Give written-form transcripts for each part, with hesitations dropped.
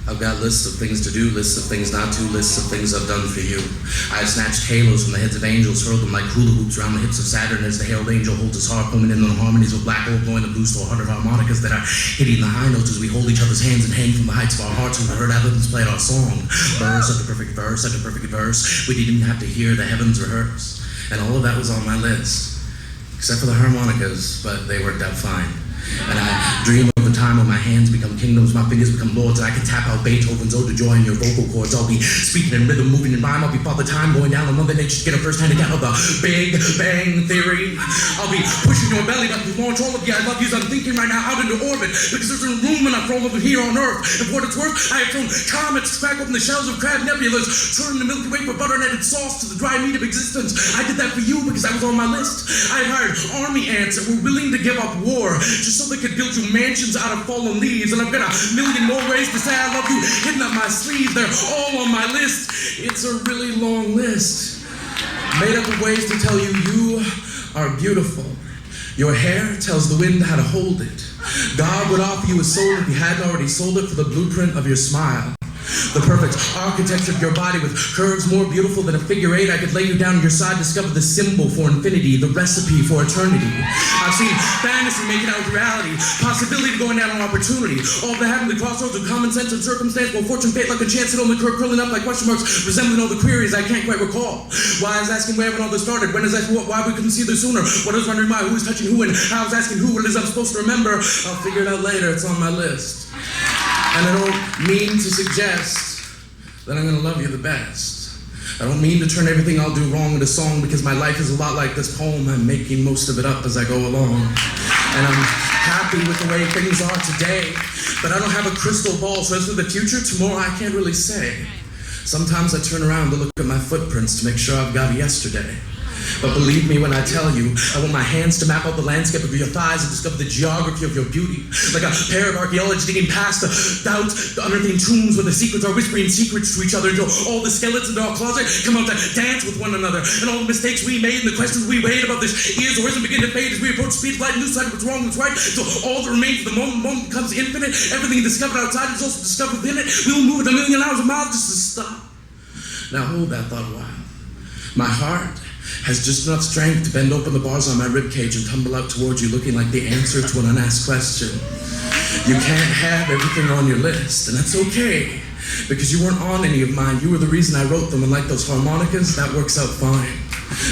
I've got lists of things to do, lists of things not to, lists of things I've done for you. I've snatched halos from the heads of angels, hurled them like hula hoops around the hips of Saturn as the hailed angel holds his harp, homing in on harmonies with black gold blowing the blues to 100 harmonicas that are hitting the high notes as we hold each other's hands and hang from the heights of our hearts when we heard Athens played our song. Verse after perfect verse after perfect verse. We didn't even have to hear the heavens rehearse. And all of that was on my list. Except for the harmonicas, but they worked out fine. And I dream of a time when my hands become kingdoms, my fingers become lords, and I can tap out Beethoven's Ode to Joy in your vocal cords. I'll be speaking in rhythm, moving in rhyme. I'll be Father Time going down on Mother Nature to get a first-hand account of the Big Bang Theory. I'll be pushing your belly button to launch all of the I love yous I'm thinking right now out into orbit, because there's no room enough for all of it here on Earth. And for what it's worth, I have thrown comets to crack open the shells of crab nebulas, turning the Milky Way for butter-netted sauce to the dry meat of existence. I did that for you because that was on my list. I hired army ants that were willing to give up war just so they could build you mansions out of fallen leaves. And I've got a million more ways to say I love you hidden up my sleeves. They're all on my list. It's a really long list, made up of ways to tell you you are beautiful. Your hair tells the wind how to hold it. God would offer you a soul if he hadn't already sold it for the blueprint of your smile. The perfect architecture of your body with curves more beautiful than a figure eight. I could lay you down on your side, discover the symbol for infinity, the recipe for eternity. I've seen fantasy make it out with reality, possibility going down on opportunity. All that happened at the crossroads of common sense and circumstance, while fortune, fate, luck, and chance sit on the curve, curling up like question marks, resembling all the queries I can't quite recall. Why I was asking where all this started, when is that, why we couldn't see this sooner, what is wondering why, who is touching who, and how I was asking who, what it is I'm supposed to remember. I'll figure it out later, it's on my list. And I don't mean to suggest that I'm gonna love you the best. I don't mean to turn everything I'll do wrong into song, because my life is a lot like this poem. I'm making most of it up as I go along. And I'm happy with the way things are today, but I don't have a crystal ball, so as for the future, tomorrow I can't really say. Sometimes I turn around to look at my footprints to make sure I've got yesterday. But believe me when I tell you, I want my hands to map out the landscape of your thighs and discover the geography of your beauty. Like a pair of archaeologists digging past the doubt, the unearthing tombs where the secrets are whispering secrets to each other until all the skeletons in our closet come out to dance with one another. And all the mistakes we made and the questions we weighed about this is or isn't begin to fade as we approach speed of light and lose sight of what's wrong and what's right. So all that remains for the moment becomes infinite. Everything discovered outside is also discovered within it. We will move at 1,000,000 hours a mile just to stop. Now hold that thought a while. My heart has just enough strength to bend open the bars on my ribcage and tumble out towards you looking like the answer to an unasked question. You can't have everything on your list, and that's okay, because you weren't on any of mine. You were the reason I wrote them, and like those harmonicas, that works out fine.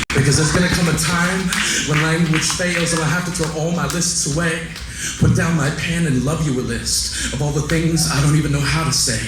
Because there's gonna come a time when language fails and I have to throw all my lists away, put down my pen and love you a list of all the things I don't even know how to say.